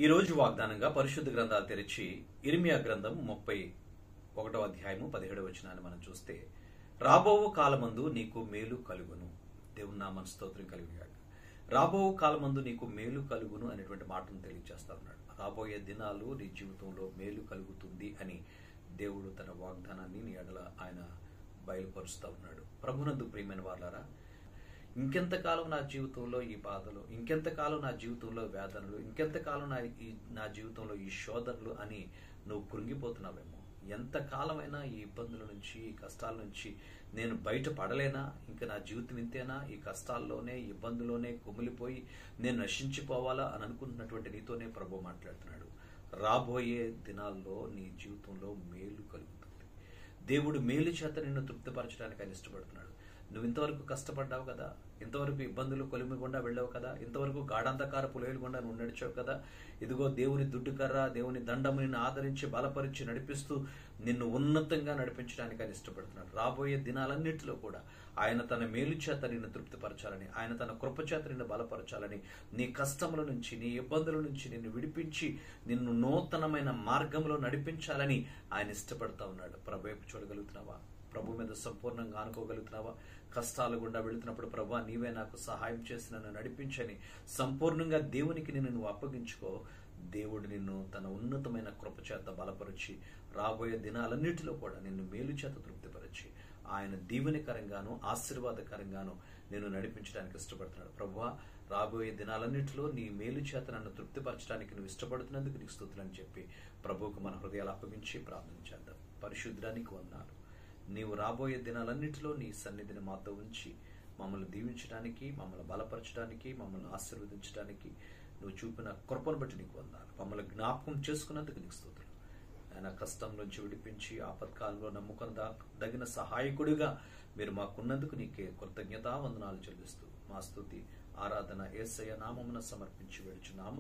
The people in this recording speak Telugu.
ఈ రోజు వాగ్దానంగా పరిశుద్ధ గ్రంథాలు తెరిచి ఇర్మియా గ్రంథం 31వ అధ్యాయము 17వ వచనాన్ని మనం చూస్తే, రాబోవు కాలమందు నీకు మేలు కలుగును. దేవుని నామమున స్తోత్రం కలుగుగాక. రాబోవు కాలమందు నీకు మేలు కలుగును అనేటువంటి మాటను తెలియజేస్తా ఉన్నాడు. రాబోయే దినాలు నీ జీవితంలో మేలు కలుగుతుంది అని దేవుడు తన వాగ్దానాన్ని నీ ఎడల ఆయన బయలుపరుస్తూ ఉన్నాడు. ప్రభునందు ప్రియమైన వారలారా, ఇంకెంతకాలం నా జీవితంలో ఈ బాధలు, ఇంకెంతకాలం నా జీవితంలో వేదనలు, ఇంకెంతకాలం నా జీవితంలో ఈ శోధనలు అని నువ్వు కృంగిపోతున్నావేమో. ఎంతకాలమైనా ఈ ఇబ్బందుల నుంచి, ఈ కష్టాల నుంచి నేను బయటపడలేనా? ఇంకా నా జీవితం ఇంతేనా? ఈ కష్టాల్లోనే, ఇబ్బందుల్లోనే కుమిలిపోయి నేను నశించిపోవాలా అని అనుకుంటున్నటువంటి నీతోనే ప్రభు మాట్లాడుతున్నాడు. రాబోయే దినాల్లో నీ జీవితంలో మేలు కలుగుతుంది. దేవుడు మేలు చేత నిన్ను తృప్తిపరచడానికి ఆయన ఇష్టపడుతున్నాడు. నువ్వు ఇంతవరకు కష్టపడ్డావు కదా, ఇంతవరకు ఇబ్బందులు కొలిమి గుండా వెళ్ళావు కదా, ఇంతవరకు గాఢాంధకారపు లోయల గుండా నువ్వు నడిచావు కదా. ఇదిగో దేవుని దుడ్డుకర్ర, దేవుని దండము నిన్ను ఆదరించి బలపరిచి నడిపిస్తూ నిన్ను ఉన్నతంగా నడిపించడానికి ఆయన ఇష్టపడుతున్నాడు. రాబోయే దినాలన్నింటిలో కూడా ఆయన తన మేలు చేత నిన్ను తృప్తిపరచాలని, ఆయన తన కృప చేత నిన్ను బలపరచాలని, నీ కష్టముల నుంచి, నీ ఇబ్బందుల నుంచి నిన్ను విడిపించి నిన్ను నూతనమైన మార్గంలో నడిపించాలని ఆయన ఇష్టపడతా ఉన్నాడు. ప్రభు వైపు చూడగలుగుతున్నావా? ప్రభు మీద సంపూర్ణంగా ఆనుకోగలుగుతున్నావా? కష్టాలు గుండా వెళుతున్నప్పుడు ప్రభా నీవే నాకు సహాయం చేసి నన్ను నడిపించని సంపూర్ణంగా దేవునికి నువ్వు అప్పగించుకో. దేవుడు నిన్ను తన ఉన్నతమైన కృప చేత బలపరిచి రాబోయే దినాలన్నిటిలో కూడా నిన్ను మేలు చేత తృప్తిపరిచి ఆయన దీవెనకరంగాను ఆశీర్వాదకరంగాను నేను నడిపించడానికి ఇష్టపడుతున్నాడు. ప్రభువా, రాబోయే దినాలన్నింటిలో నీ మేలు చేత నన్ను తృప్తిపరచడానికి నువ్వు ఇష్టపడుతున్నందుకు నీకు స్తుతులని చెప్పి ప్రభువుకు మన హృదయాలు అప్పగించి ప్రార్థన చేద్దాం. పరిశుద్ధానికి వందనాలు. నీవు రాబోయే దినాలన్నింటిలో నీ సన్నిధిని మాతో ఉంచి మమ్మల్ని దీవించడానికి, మమ్మల్ని బలపరచడానికి, మమ్మల్ని ఆశీర్వదించడానికి నువ్వు చూపిన కృపను బట్టి నీకు వందనాలు. మమ్మల్ని జ్ఞాపకం చేసుకున్నందుకు నీకు స్తోత్రం. ఆయన కష్టం నుంచి విడిపించి ఆపత్కాలంలో నమ్ముకొనదగిన సహాయకుడిగా మీరు మాకున్నందుకు నీకే కృతజ్ఞతా వందనాలు చెల్లిస్తూ మా స్తుతి ఆరాధన యేసయ్య నామమున సమర్పించి వేడుచున్నాము